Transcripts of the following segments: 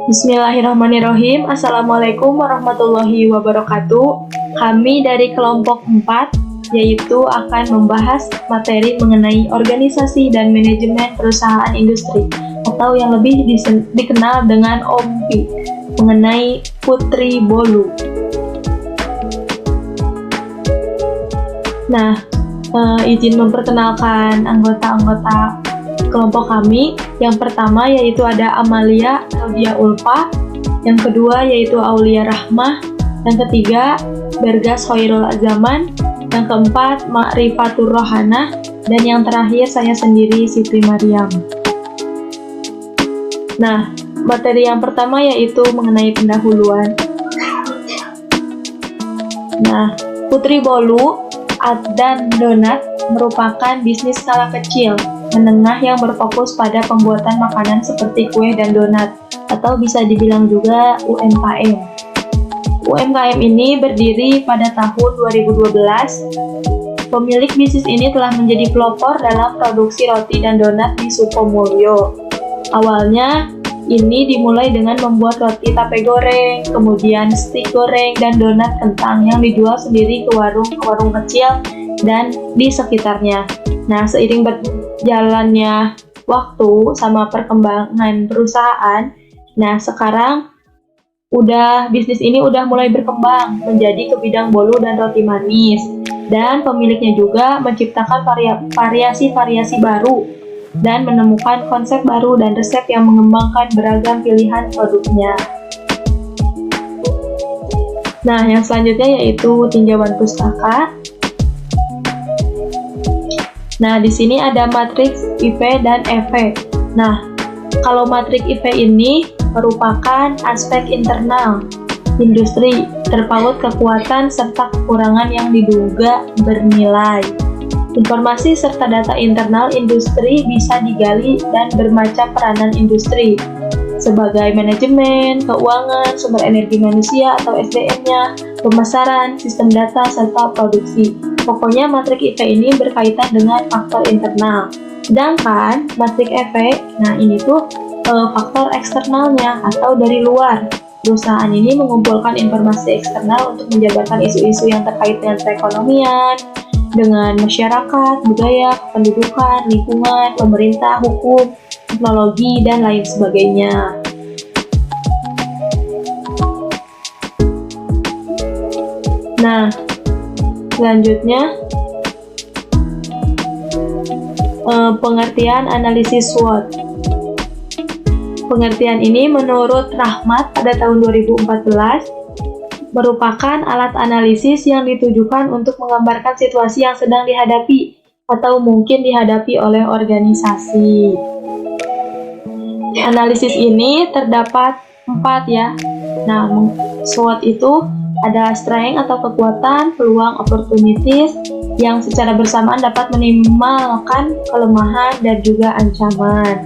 Bismillahirrahmanirrahim. Assalamualaikum warahmatullahi wabarakatuh. Kami dari kelompok 4 yaitu akan membahas materi mengenai organisasi dan manajemen perusahaan industri atau yang lebih dikenal dengan OMPI, mengenai Putri Bolu. Nah, izin memperkenalkan anggota-anggota kelompok kami. Yang pertama yaitu ada Amalia Claudia Ulfa, yang kedua yaitu Aulia Rahmah, yang ketiga Bergas Hoirul Azaman, yang keempat Ma'rifatur Rohanah, dan yang terakhir saya sendiri Siti Maryam. Nah, materi yang pertama yaitu mengenai pendahuluan. Nah, Putri Bolu dan Donat merupakan bisnis skala kecil menengah yang berfokus pada pembuatan makanan seperti kue dan donat, atau bisa dibilang juga UMKM. UMKM ini berdiri pada tahun 2012. Pemilik bisnis ini telah menjadi pelopor dalam produksi roti dan donat di Sukomulyo. Awalnya, ini dimulai dengan membuat roti tape goreng, kemudian stik goreng, dan donat kentang yang dijual sendiri ke warung kecil dan di sekitarnya. Nah, seiring berjalannya waktu sama perkembangan perusahaan, nah sekarang bisnis ini udah mulai berkembang menjadi ke bidang bolu dan roti manis, dan pemiliknya juga menciptakan variasi-variasi baru dan menemukan konsep baru dan resep yang mengembangkan beragam pilihan produknya. Nah, yang selanjutnya yaitu tinjauan pustaka. Nah, di sini ada matriks IV dan EV. Nah, kalau matriks IV ini merupakan aspek internal industri, terpaut kekuatan serta kekurangan yang diduga bernilai. Informasi serta data internal industri bisa digali dan bermacam peranan industri sebagai manajemen, keuangan, sumber energi manusia atau SDM-nya, pemasaran, sistem data, serta produksi. Pokoknya matrik IV ini berkaitan dengan faktor internal. Sedangkan matrik EV, nah ini tuh faktor eksternalnya atau dari luar. Perusahaan ini mengumpulkan informasi eksternal untuk menjabarkan isu-isu yang terkait dengan perekonomian, dengan masyarakat, budaya, kependudukan, lingkungan, pemerintah, hukum, teknologi, dan lain sebagainya. Nah, selanjutnya pengertian analisis SWOT. Pengertian ini menurut Rahmat pada tahun 2014 merupakan alat analisis yang ditujukan untuk menggambarkan situasi yang sedang dihadapi atau mungkin dihadapi oleh organisasi. Analisis ini terdapat 4 ya. Nah, SWOT itu ada strength atau kekuatan, peluang, opportunities yang secara bersamaan dapat minimalkan kelemahan dan juga ancaman.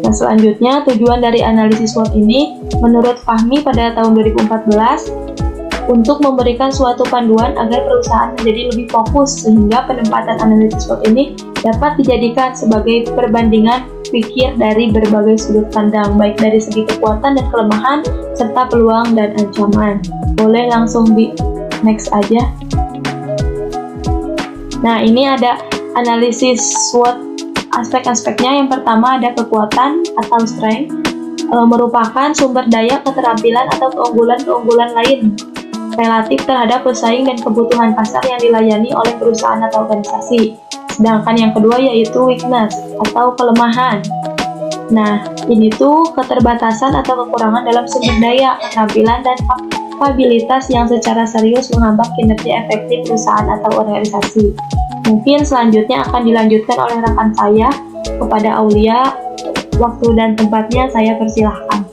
Nah, selanjutnya tujuan dari analisis SWOT ini menurut Fahmi pada tahun 2014 untuk memberikan suatu panduan agar perusahaan menjadi lebih fokus, sehingga penempatan analisis SWOT ini dapat dijadikan sebagai perbandingan pikir dari berbagai sudut pandang, baik dari segi kekuatan dan kelemahan serta peluang dan ancaman. Boleh langsung di next aja. Nah, ini ada analisis SWOT aspek-aspeknya. Yang pertama ada kekuatan atau strength, merupakan sumber daya, keterampilan atau keunggulan-keunggulan lain relatif terhadap pesaing dan kebutuhan pasar yang dilayani oleh perusahaan atau organisasi. Sedangkan yang kedua yaitu weakness atau kelemahan. Nah, ini tuh keterbatasan atau kekurangan dalam sumber daya, keterampilan, dan kapabilitas yang secara serius menghambat kinerja efektif perusahaan atau organisasi. Mungkin selanjutnya akan dilanjutkan oleh rekan saya. Kepada Aulia, waktu dan tempatnya saya persilahkan.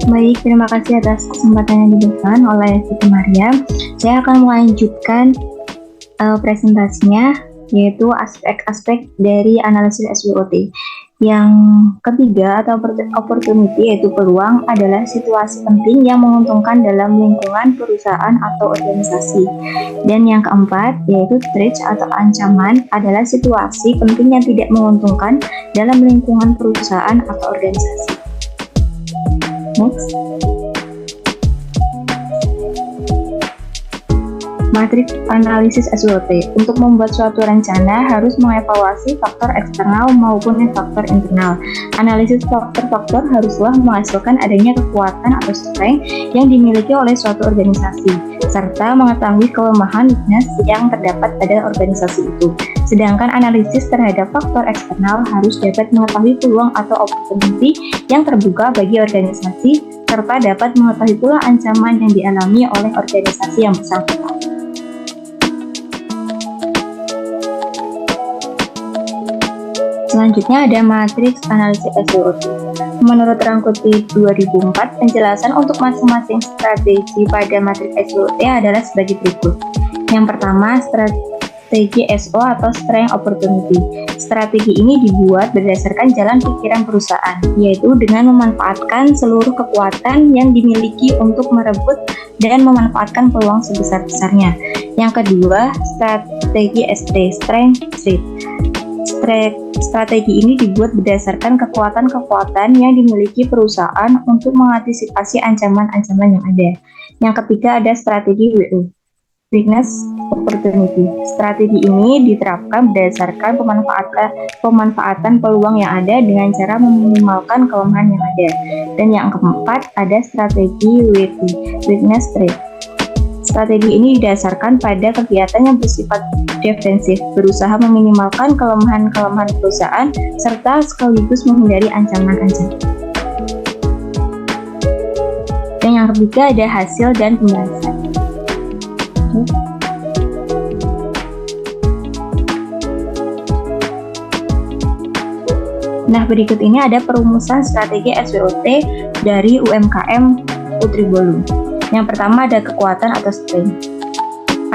Baik, terima kasih atas kesempatan yang diberikan oleh Siti Maryam. Saya akan melanjutkan presentasinya, yaitu aspek-aspek dari analisis SWOT. Yang ketiga atau opportunity yaitu peluang adalah situasi penting yang menguntungkan dalam lingkungan perusahaan atau organisasi. Dan yang keempat yaitu threat atau ancaman adalah situasi penting yang tidak menguntungkan dalam lingkungan perusahaan atau organisasi. Next. Matriks analisis SWOT. Untuk membuat suatu rencana harus mengevaluasi faktor eksternal maupun faktor internal. Analisis faktor-faktor haruslah menghasilkan adanya kekuatan atau strength yang dimiliki oleh suatu organisasi, serta mengetahui kelemahan weakness yang terdapat pada organisasi itu. Sedangkan analisis terhadap faktor eksternal harus dapat mengetahui peluang atau opportunity yang terbuka bagi organisasi, serta dapat mengetahui pula ancaman yang dialami oleh organisasi yang bersangkutan. Selanjutnya ada matriks analisis SWOT. Menurut Rangkuti 2004, penjelasan untuk masing-masing strategi pada matriks SWOT adalah sebagai berikut. Yang pertama, strategi SO atau Strength Opportunity. Strategi ini dibuat berdasarkan jalan pikiran perusahaan, yaitu dengan memanfaatkan seluruh kekuatan yang dimiliki untuk merebut dan memanfaatkan peluang sebesar-besarnya. Yang kedua, strategi ST, Strength Street. Strategi ini dibuat berdasarkan kekuatan-kekuatan yang dimiliki perusahaan untuk mengantisipasi ancaman-ancaman yang ada. Yang ketiga ada strategi WO, Weakness Opportunity. Strategi ini diterapkan berdasarkan pemanfaatan peluang yang ada dengan cara meminimalkan kelemahan yang ada. Dan yang keempat ada strategi WT, Weakness Trade. Strategi ini didasarkan pada kegiatan yang bersifat defensif, berusaha meminimalkan kelemahan-kelemahan perusahaan, serta sekaligus menghindari ancaman-ancaman. Dan yang ketiga ada hasil dan pembalasan. Nah, berikut ini ada perumusan strategi SWOT dari UMKM Putri Bolu. Yang pertama ada kekuatan atau strength.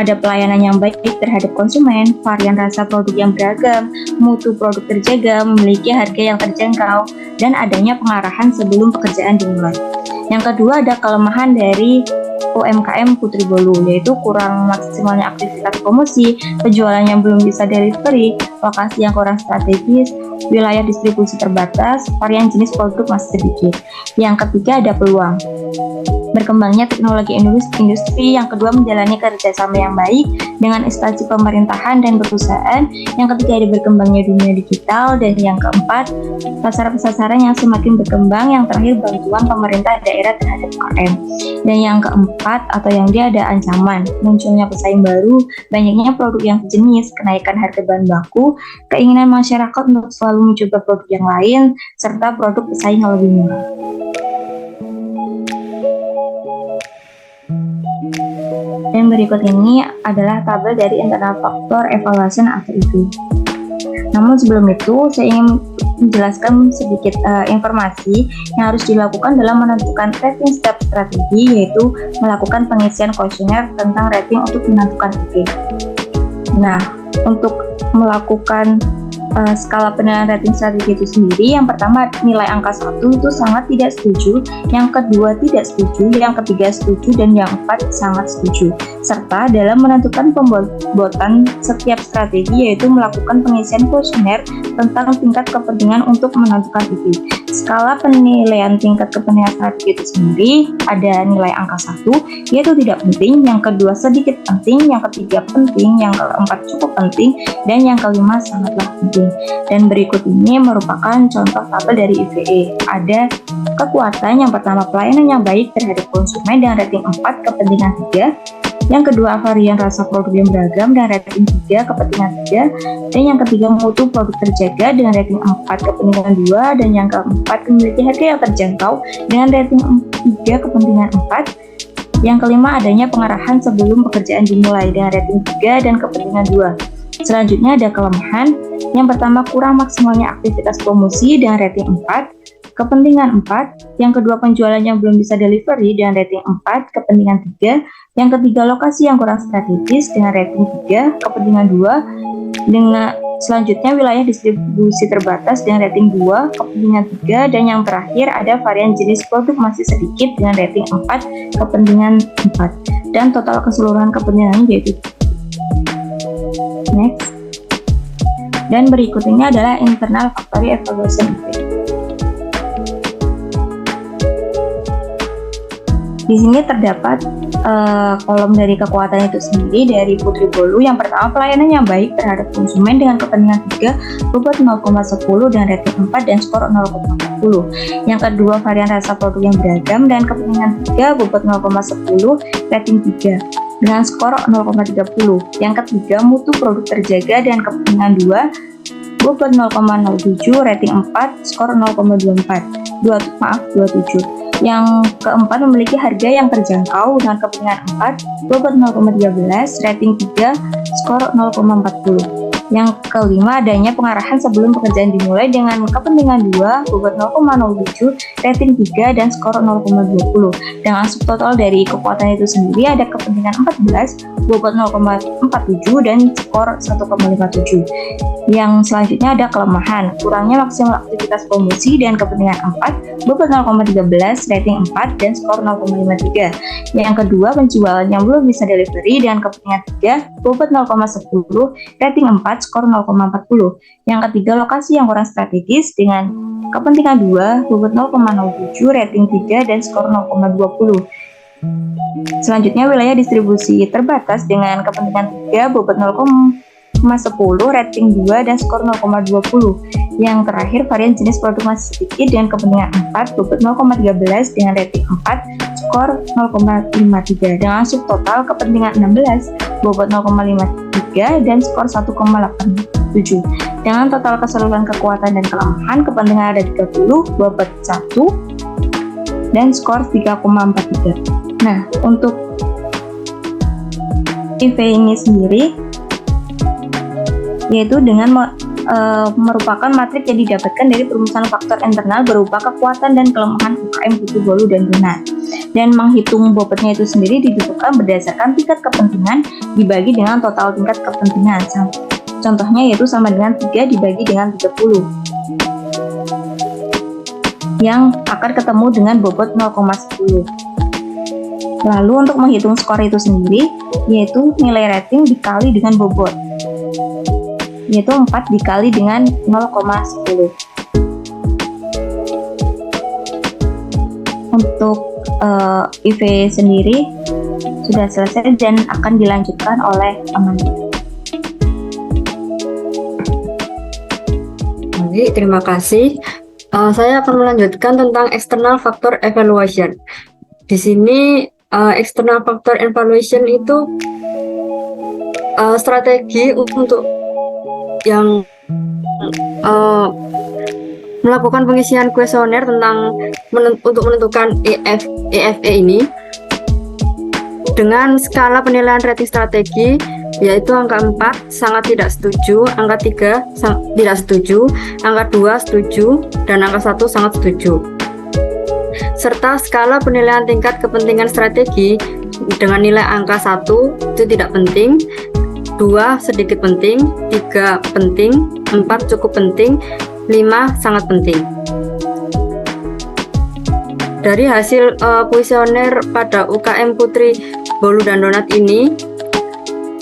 Ada pelayanan yang baik terhadap konsumen, varian rasa produk yang beragam, mutu produk terjaga, memiliki harga yang terjangkau, dan adanya pengarahan sebelum pekerjaan dimulai. Yang kedua ada kelemahan dari UMKM Putri Bolu, yaitu kurang maksimalnya aktivitas promosi, penjualan yang belum bisa delivery, lokasi yang kurang strategis, wilayah distribusi terbatas, varian jenis produk masih sedikit. Yang ketiga ada peluang. Berkembangnya teknologi industri, yang kedua menjalani kerjasama yang baik dengan instansi pemerintahan dan perusahaan, yang ketiga ada berkembangnya dunia digital, dan yang keempat pasar-pasaran yang semakin berkembang, yang terakhir bantuan pemerintah daerah terhadap UMKM. Dan yang keempat atau yang dia ada ancaman, munculnya pesaing baru, banyaknya produk yang sejenis, kenaikan harga bahan baku, keinginan masyarakat untuk selalu mencoba produk yang lain, serta produk pesaing yang lebih murah. Dan berikut ini adalah tabel dari internal faktor evaluation atau EV. Namun sebelum itu, saya ingin menjelaskan sedikit informasi yang harus dilakukan dalam menentukan rating setiap strategi, yaitu melakukan pengisian kuesioner tentang rating untuk menentukan EV. Nah, untuk melakukan skala penilaian rating strategi itu sendiri, yang pertama nilai angka 1 itu sangat tidak setuju, yang kedua tidak setuju, yang ketiga setuju, dan yang keempat sangat setuju. Serta dalam menentukan pembobotan setiap strategi, yaitu melakukan pengisian kuesioner tentang tingkat kepentingan untuk menentukan EV. Skala penilaian tingkat kepentingan strategi itu sendiri ada nilai angka 1, yaitu tidak penting, yang kedua sedikit penting, yang ketiga penting, yang keempat cukup penting, dan yang kelima sangatlah penting. Dan berikut ini merupakan contoh tabel dari IVE. Ada kekuatan, yang pertama pelayanan yang baik terhadap konsumen dengan rating 4, kepentingan 3. Yang kedua varian rasa produk yang beragam dengan rating 3, kepentingan 3. Dan yang ketiga mutu produk terjaga dengan rating 4, kepentingan 2. Dan yang keempat memiliki harga yang terjangkau dengan rating 3, kepentingan 4. Yang kelima adanya pengarahan sebelum pekerjaan dimulai dengan rating 3 dan kepentingan 2. Selanjutnya ada kelemahan. Yang pertama kurang maksimalnya aktivitas promosi dengan rating 4, kepentingan 4. Yang kedua penjualan yang belum bisa delivery dengan rating 4, kepentingan 3. Yang ketiga lokasi yang kurang strategis dengan rating 3, kepentingan 2. Dengan Selanjutnya wilayah distribusi terbatas dengan rating 2, kepentingan 3, dan yang terakhir ada varian jenis produk masih sedikit dengan rating 4, kepentingan 4, dan total keseluruhan kepentingannya yaitu next. Dan berikut ini adalah internal factory evaluation effect. Di sini terdapat kolom dari kekuatan itu sendiri dari Putri Bolu. Yang pertama, pelayanan yang baik terhadap konsumen dengan kepentingan 3, bobot 0,10 dan rating 4 dan skor 0,40. Yang kedua, varian rasa produk yang beragam dan kepentingan 3, bobot 0,10, rating 3 dengan skor 0,30. Yang ketiga, mutu produk terjaga dan kepentingan 2, bobot 0,07, rating 4, skor 0,24. 27. Yang keempat, memiliki harga yang terjangkau dengan kepentingan 4, bobot 0,13, rating 3, skor 0,40. Yang kelima, adanya pengarahan sebelum pekerjaan dimulai dengan kepentingan 2, bobot 0,07, rating 3, dan skor 0,20. Dengan subtotal dari kekuatan itu sendiri ada kepentingan 14, bobot 0,47, dan skor 1,57. Yang selanjutnya ada kelemahan, kurangnya maksimal aktivitas promosi dan kepentingan 4, bobot 0,13, rating 4, dan skor 0,53. Yang kedua, penjualan yang belum bisa delivery dengan kepentingan 3, bobot 0,10, rating 4, skor 0,40. Yang ketiga, lokasi yang kurang strategis dengan kepentingan 2, bobot 0,07, rating 3, dan skor 0,20. Selanjutnya, wilayah distribusi terbatas dengan kepentingan 3, bobot 0,10, rating 2, dan skor 0,20. Yang terakhir, varian jenis produk masih sedikit dengan kepentingan 4, bobot 0,13 dengan rating 4, skor 0,53. Dengan subtotal kepentingan 16, bobot 0,53 dan skor 1,87. Dengan total keseluruhan kekuatan dan kelemahan, kepentingan ada 30, bobot 1, dan skor 3,43. Nah, untuk IV ini sendiri yaitu dengan merupakan matrik yang didapatkan dari perumusan faktor internal berupa kekuatan dan kelemahan UKM Putri Bolu dan Donat. Dan menghitung bobotnya itu sendiri ditentukan berdasarkan tingkat kepentingan dibagi dengan total tingkat kepentingan. Contohnya yaitu sama dengan 3 dibagi dengan 30 yang akan ketemu dengan bobot 0,10. Lalu untuk menghitung skor itu sendiri yaitu nilai rating dikali dengan bobot, yaitu 4 dikali dengan 0,10. Untuk IV sendiri sudah selesai dan akan dilanjutkan oleh Amanda. Baik, terima kasih. Saya akan melanjutkan tentang external factor evaluation. Di sini external factor evaluation itu strategi untuk yang melakukan pengisian kuesioner tentang untuk menentukan EFE ini dengan skala penilaian rating strategi, yaitu angka 4 sangat tidak setuju, angka 3 tidak setuju, angka 2 setuju, dan angka 1 sangat setuju. Serta skala penilaian tingkat kepentingan strategi dengan nilai angka 1 itu tidak penting, 2 sedikit penting, 3 penting, 4 cukup penting, 5 sangat penting. Dari hasil kuesioner pada UKM Putri Bolu dan Donat ini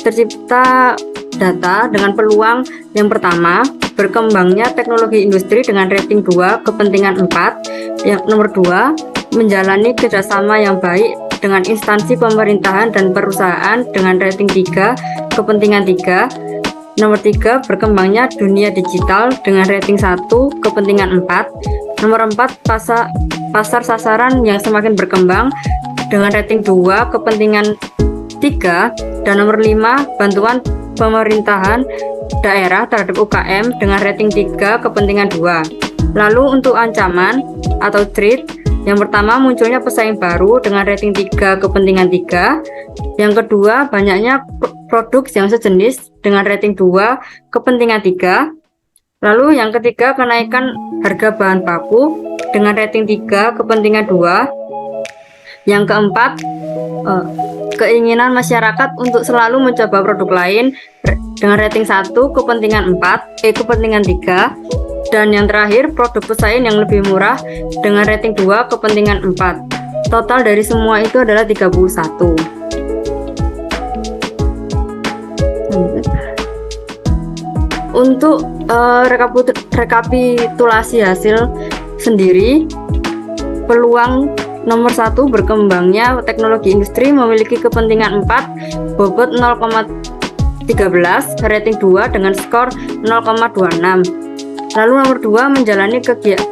tercipta data dengan peluang yang pertama, berkembangnya teknologi industri dengan rating 2, kepentingan 4. Yang nomor 2, menjalani kerjasama yang baik dengan instansi pemerintahan dan perusahaan dengan rating 3, kepentingan 3. Nomor 3, berkembangnya dunia digital dengan rating 1, kepentingan 4. Nomor 4, pasar sasaran yang semakin berkembang dengan rating 2, kepentingan 3. Dan nomor 5, bantuan pemerintahan daerah terhadap UKM dengan rating 3, kepentingan 2. Lalu untuk ancaman atau threat, yang pertama munculnya pesaing baru dengan rating 3, kepentingan 3. Yang kedua, banyaknya produk yang sejenis dengan rating 2, kepentingan 3. Lalu yang ketiga, kenaikan harga bahan baku dengan rating 3, kepentingan 2. Yang keempat, keinginan masyarakat untuk selalu mencoba produk lain dengan rating 1, kepentingan 3, dan yang terakhir produk pesaing yang lebih murah dengan rating 2, kepentingan 4. Total dari semua itu adalah 31. Untuk rekapitulasi hasil sendiri, peluang nomor 1 berkembangnya teknologi industri memiliki kepentingan 4, bobot 0,13, rating 2 dengan skor 0,26. Lalu nomor 2 menjalani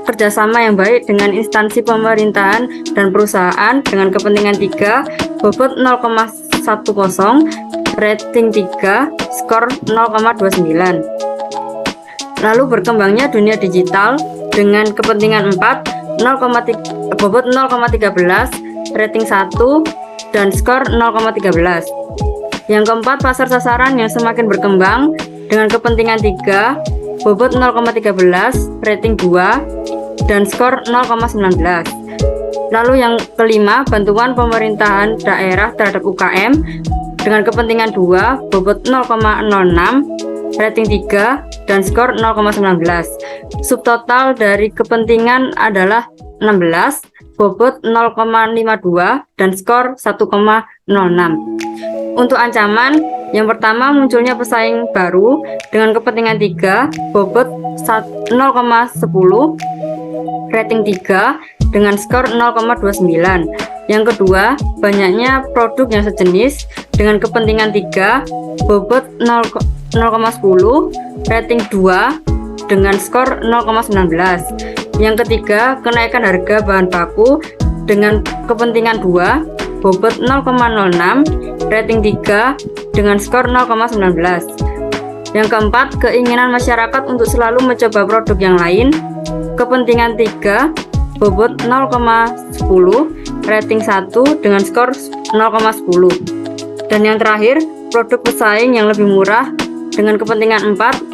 kerjasama yang baik dengan instansi pemerintahan dan perusahaan dengan kepentingan 3, bobot 0,10, rating 3, skor 0,29. Lalu berkembangnya dunia digital dengan kepentingan 4, bobot 0,13, rating 1, dan skor 0,13. Yang keempat, pasar sasaran yang semakin berkembang dengan kepentingan 3, bobot 0,13, rating 2, dan skor 0,19. Lalu yang kelima, bantuan pemerintahan daerah terhadap UKM dengan kepentingan 2, bobot 0,06, rating 3, dan skor 0,19. Subtotal dari kepentingan adalah 16, bobot 0,52, dan skor 1,06. Untuk ancaman, yang pertama munculnya pesaing baru dengan kepentingan 3, bobot 0,10, rating 3, dengan skor 0,29. Yang kedua, banyaknya produk yang sejenis dengan kepentingan 3, bobot 0,10, rating 2, dengan skor 0,19. Yang ketiga, kenaikan harga bahan baku dengan kepentingan 2, bobot 0,06, rating 3, dengan skor 0,19. Yang keempat, keinginan masyarakat untuk selalu mencoba produk yang lain, kepentingan 3, bobot 0,10, rating 1, dengan skor 0,10. Dan yang terakhir, produk pesaing yang lebih murah dengan kepentingan 4,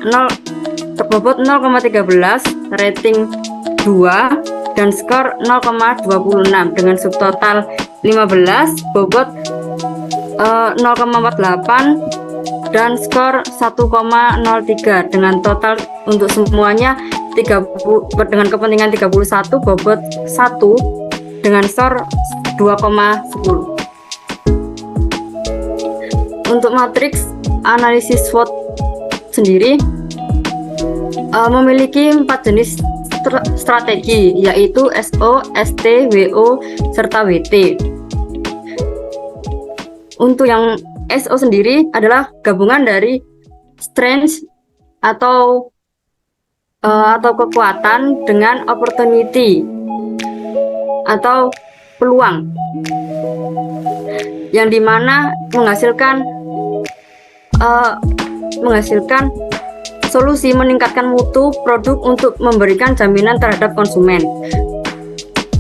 bobot 0,13, rating 2, dan skor 0,26 dengan subtotal 15, bobot 0,48, dan skor 1,03 dengan total untuk semuanya dengan kepentingan 31, bobot 1, dengan skor 2,10. Untuk matriks analisis SWOT sendiri memiliki 4 jenis strategi, yaitu SO, ST, WO, serta WT. Untuk yang SO sendiri adalah gabungan dari strength atau kekuatan dengan opportunity atau peluang, yang dimana menghasilkan solusi meningkatkan mutu produk untuk memberikan jaminan terhadap konsumen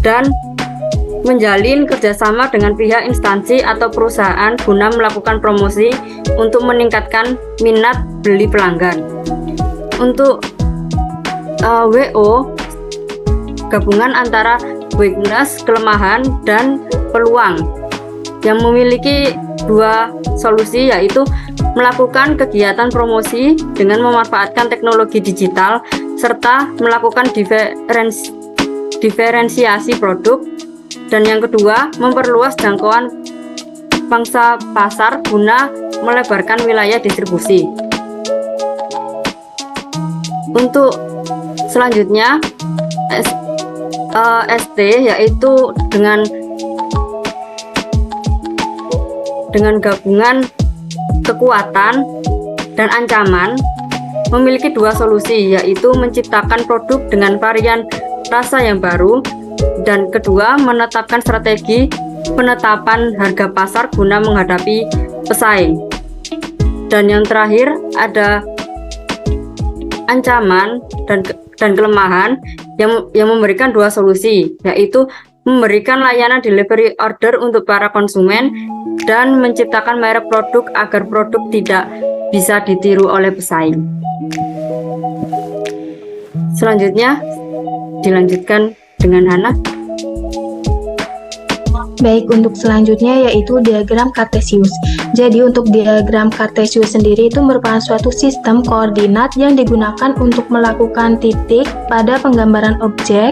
dan menjalin kerjasama dengan pihak instansi atau perusahaan guna melakukan promosi untuk meningkatkan minat beli pelanggan. Untuk WO, gabungan antara weakness, kelemahan, dan peluang, yang memiliki 2 solusi, yaitu melakukan kegiatan promosi dengan memanfaatkan teknologi digital serta melakukan diferensiasi produk. Dan yang kedua, memperluas jangkauan pangsa pasar guna melebarkan wilayah distribusi. Untuk selanjutnya ST, yaitu dengan gabungan kekuatan dan ancaman, memiliki 2 solusi, yaitu menciptakan produk dengan varian rasa yang baru, dan kedua, menetapkan strategi penetapan harga pasar guna menghadapi pesaing. Dan yang terakhir ada ancaman dan kelemahan, yang memberikan 2 solusi, yaitu memberikan layanan delivery order untuk para konsumen dan menciptakan merek produk agar produk tidak bisa ditiru oleh pesaing. Selanjutnya dilanjutkan dengan Hana. Baik, untuk selanjutnya yaitu diagram Kartesius. Jadi untuk diagram Kartesius sendiri itu merupakan suatu sistem koordinat yang digunakan untuk melakukan titik pada penggambaran objek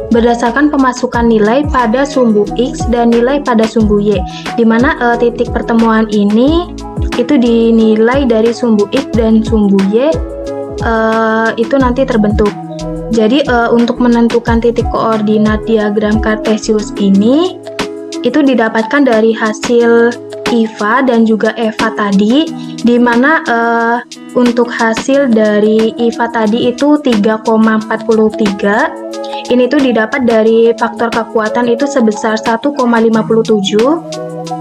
berdasarkan pemasukan nilai pada sumbu X dan nilai pada sumbu Y, di mana titik pertemuan ini itu dinilai dari sumbu X dan sumbu Y itu nanti terbentuk. Jadi untuk menentukan titik koordinat diagram Kartesius ini itu didapatkan dari hasil IVA dan juga EVA tadi, di mana untuk hasil dari IVA tadi itu 3,43. Ini tuh didapat dari faktor kekuatan itu sebesar 1,57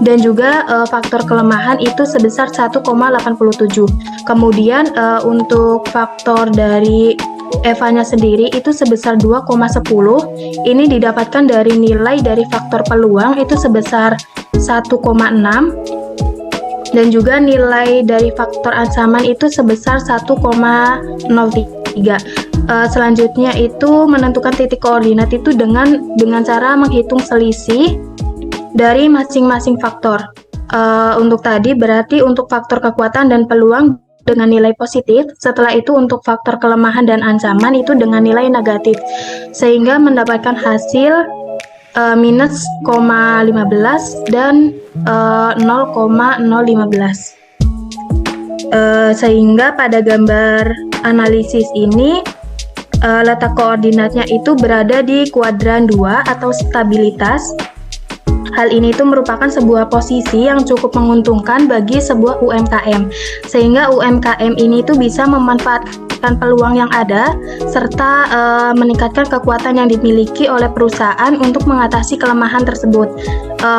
dan juga faktor kelemahan itu sebesar 1,87. Kemudian untuk faktor dari EVA-nya sendiri itu sebesar 2,10. Ini didapatkan dari nilai dari faktor peluang itu sebesar 1,6 dan juga nilai dari faktor ancaman itu sebesar 1,03. Selanjutnya itu menentukan titik koordinat itu dengan cara menghitung selisih dari masing-masing faktor. Untuk tadi berarti untuk faktor kekuatan dan peluang dengan nilai positif, setelah itu untuk faktor kelemahan dan ancaman itu dengan nilai negatif, sehingga mendapatkan hasil minus 0,15 dan 0,015. Sehingga pada gambar analisis ini letak koordinatnya itu berada di kuadran 2 atau stabilitas. Hal ini itu merupakan sebuah posisi yang cukup menguntungkan bagi sebuah UMKM, sehingga UMKM ini itu bisa memanfaatkan peluang yang ada, serta meningkatkan kekuatan yang dimiliki oleh perusahaan untuk mengatasi kelemahan tersebut.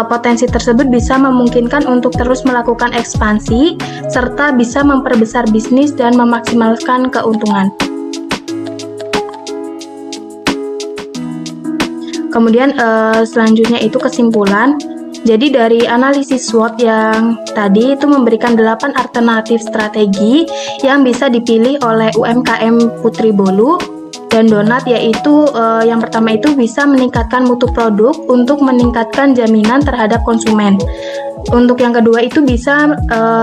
Potensi tersebut bisa memungkinkan untuk terus melakukan ekspansi, serta bisa memperbesar bisnis dan memaksimalkan keuntungan. Kemudian selanjutnya itu kesimpulan. Jadi dari analisis SWOT yang tadi itu memberikan 8 alternatif strategi yang bisa dipilih oleh UMKM Putri Bolu dan Donat, yaitu yang pertama itu bisa meningkatkan mutu produk untuk meningkatkan jaminan terhadap konsumen. Untuk yang kedua itu bisa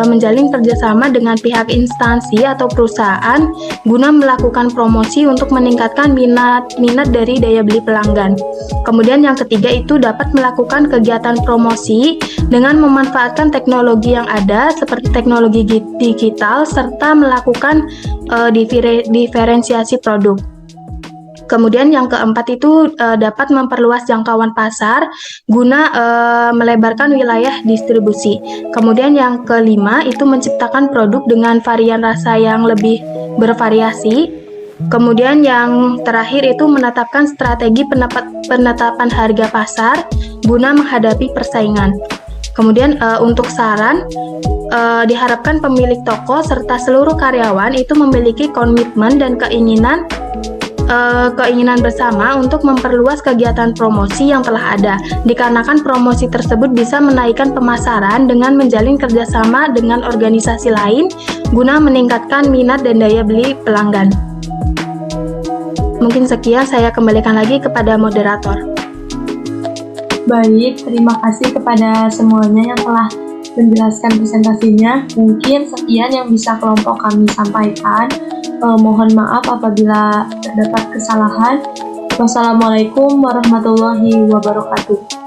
menjalin kerjasama dengan pihak instansi atau perusahaan guna melakukan promosi untuk meningkatkan minat dari daya beli pelanggan. Kemudian yang ketiga itu dapat melakukan kegiatan promosi dengan memanfaatkan teknologi yang ada seperti teknologi digital serta melakukan diferensiasi produk. Kemudian yang keempat itu dapat memperluas jangkauan pasar guna melebarkan wilayah distribusi. Kemudian yang kelima itu menciptakan produk dengan varian rasa yang lebih bervariasi. Kemudian yang terakhir itu menetapkan strategi penetapan harga pasar guna menghadapi persaingan. Kemudian untuk saran, diharapkan pemilik toko serta seluruh karyawan itu memiliki komitmen dan keinginan bersama untuk memperluas kegiatan promosi yang telah ada, dikarenakan promosi tersebut bisa menaikkan pemasaran dengan menjalin kerjasama dengan organisasi lain guna meningkatkan minat dan daya beli pelanggan. Mungkin sekian, saya kembalikan lagi kepada moderator. Baik, terima kasih kepada semuanya yang telah menjelaskan presentasinya. Mungkin sekian yang bisa kelompok kami sampaikan. Mohon maaf apabila terdapat kesalahan. Wassalamualaikum warahmatullahi wabarakatuh.